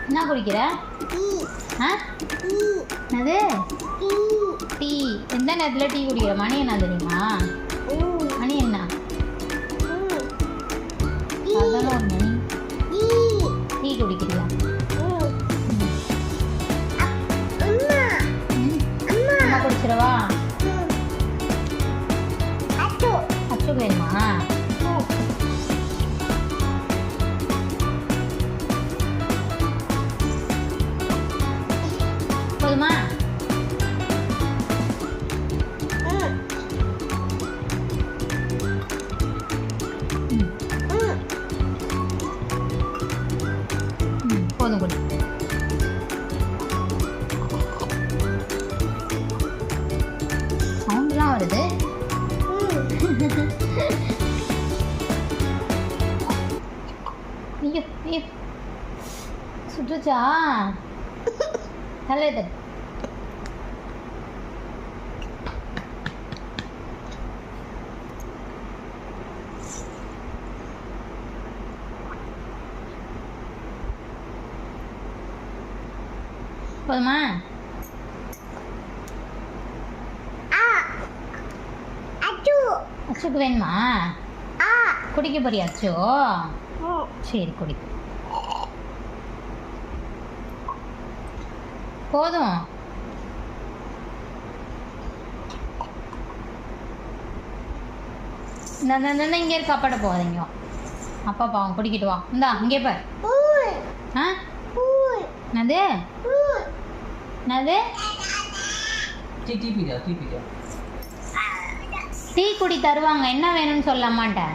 என்ன குடிக்கிற? என்னது? டீ. எந்த நேரத்தில் டீ குடிக்கிற? மணி என்ன தெரியுமா? மணி என்ன? 11 மணி. டீ குடிக்கிறியா? அம்மா குடிச்சிடவா? அச்சு வேணுமா? போதுமா? போதும் குடி. சவுண்ட்லாம் வருது. ஐயோ ஐயோ சுற்றுச்சா? நல்லது. போதுமா? அச்சுக்கு வேணுமா? குடிக்க போறியா அச்சோ? சரி குடி. போதும். இந்த இங்கே இருக்க அப்பாட்ட போகாதீங்க. அப்பா பாவம் குடிக்கிட்டு வா. இந்தா இங்கே பார். என்னது? என்னது? டீ குடி தருவாங்க. என்ன வேணும்னு சொல்ல மாட்டேன்.